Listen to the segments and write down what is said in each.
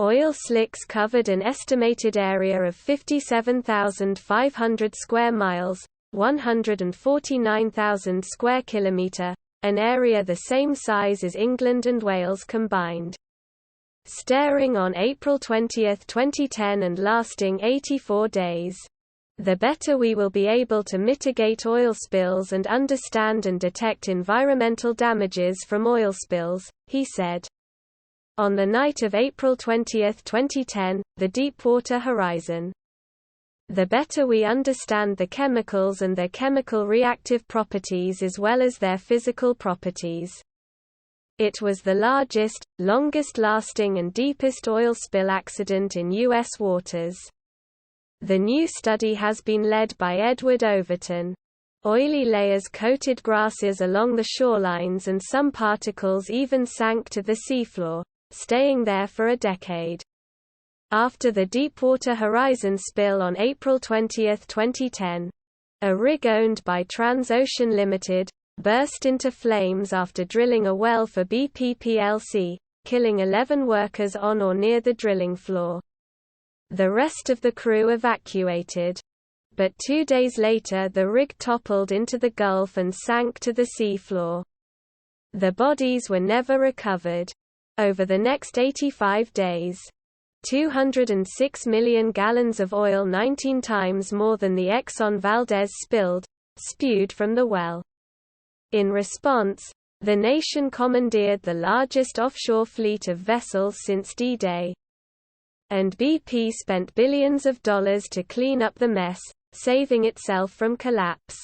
Oil slicks covered an estimated area of 57,500 square miles, 149,000 square kilometer, an area the same size as England and Wales combined. Starting on April 20, 2010 and lasting 84 days. The better we will be able to mitigate oil spills and understand and detect environmental damages from oil spills, he said. On the night of April 20, 2010, the Deepwater Horizon. The better we understand the chemicals and their chemical reactive properties as well as their physical properties. It was the largest, longest-lasting and deepest oil spill accident in U.S. waters. The new study has been led by Edward Overton. Oily layers coated grasses along the shorelines and some particles even sank to the seafloor, staying there for a decade. After the Deepwater Horizon spill on April 20, 2010, a rig owned by Transocean Limited burst into flames after drilling a well for BP plc, killing 11 workers on or near the drilling floor. The rest of the crew evacuated. But 2 days later the rig toppled into the Gulf and sank to the seafloor. The bodies were never recovered. Over the next 85 days, 206 million gallons of oil, 19 times more than the Exxon Valdez spewed from the well. In response, the nation commandeered the largest offshore fleet of vessels since D-Day. And BP spent billions of dollars to clean up the mess, saving itself from collapse.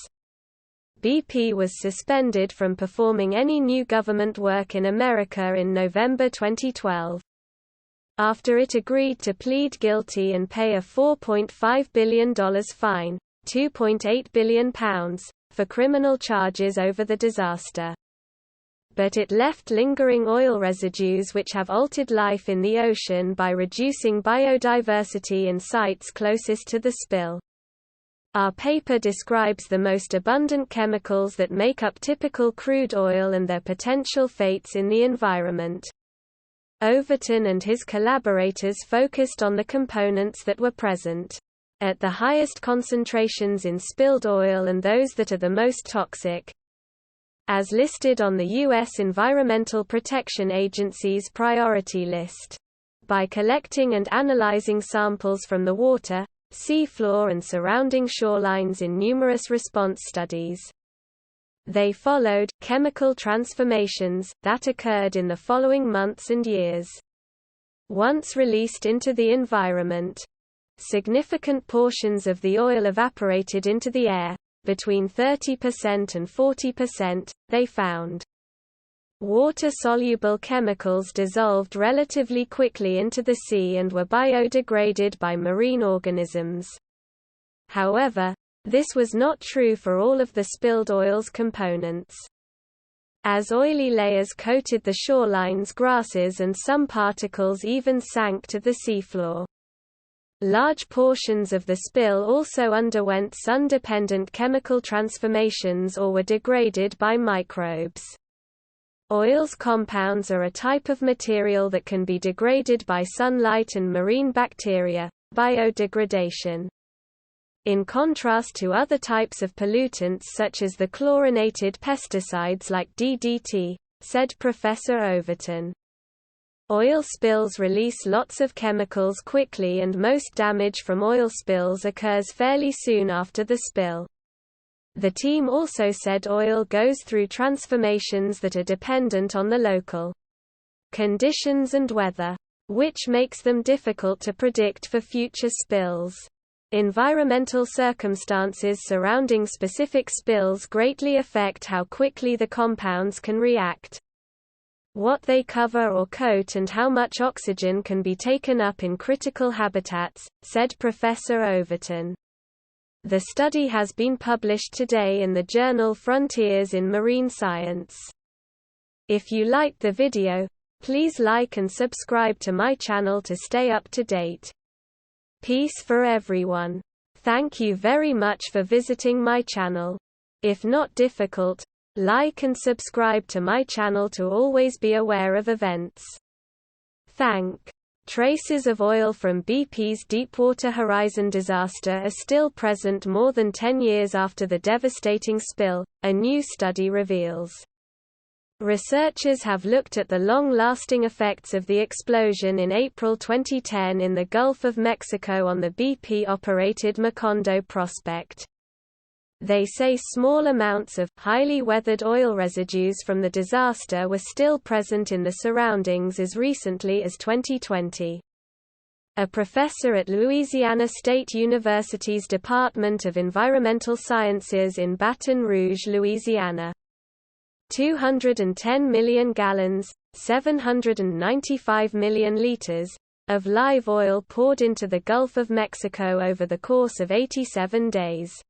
BP was suspended from performing any new government work in America in November 2012. After it agreed to plead guilty and pay a $4.5 billion fine, £2.8 billion, for criminal charges over the disaster. But it left lingering oil residues which have altered life in the ocean by reducing biodiversity in sites closest to the spill. Our paper describes the most abundant chemicals that make up typical crude oil and their potential fates in the environment. Overton and his collaborators focused on the components that were present at the highest concentrations in spilled oil and those that are the most toxic, as listed on the U.S. Environmental Protection Agency's priority list. By collecting and analyzing samples from the water, seafloor and surrounding shorelines in numerous response studies. They followed chemical transformations that occurred in the following months and years. Once released into the environment, significant portions of the oil evaporated into the air, between 30% and 40%, they found. Water-soluble chemicals dissolved relatively quickly into the sea and were biodegraded by marine organisms. However, this was not true for all of the spilled oil's components. As oily layers coated the shorelines, grasses and some particles even sank to the seafloor. Large portions of the spill also underwent sun-dependent chemical transformations or were degraded by microbes. Oils compounds are a type of material that can be degraded by sunlight and marine bacteria, biodegradation. In contrast to other types of pollutants such as the chlorinated pesticides like DDT, said Professor Overton. Oil spills release lots of chemicals quickly and most damage from oil spills occurs fairly soon after the spill. The team also said oil goes through transformations that are dependent on the local conditions and weather, which makes them difficult to predict for future spills. Environmental circumstances surrounding specific spills greatly affect how quickly the compounds can react, what they cover or coat, and how much oxygen can be taken up in critical habitats, said Professor Overton. The study has been published today in the journal Frontiers in Marine Science. If you liked the video, please like and subscribe to my channel to stay up to date. Peace for everyone. Thank you very much for visiting my channel. If not difficult, like and subscribe to my channel to always be aware of events. Thank Traces of oil from BP's Deepwater Horizon disaster are still present more than 10 years after the devastating spill, a new study reveals. Researchers have looked at the long-lasting effects of the explosion in April 2010 in the Gulf of Mexico on the BP-operated Macondo prospect. They say small amounts of highly weathered oil residues from the disaster were still present in the surroundings as recently as 2020. A professor at Louisiana State University's Department of Environmental Sciences in Baton Rouge, Louisiana. 210 million gallons, 795 million liters, of live oil poured into the Gulf of Mexico over the course of 87 days.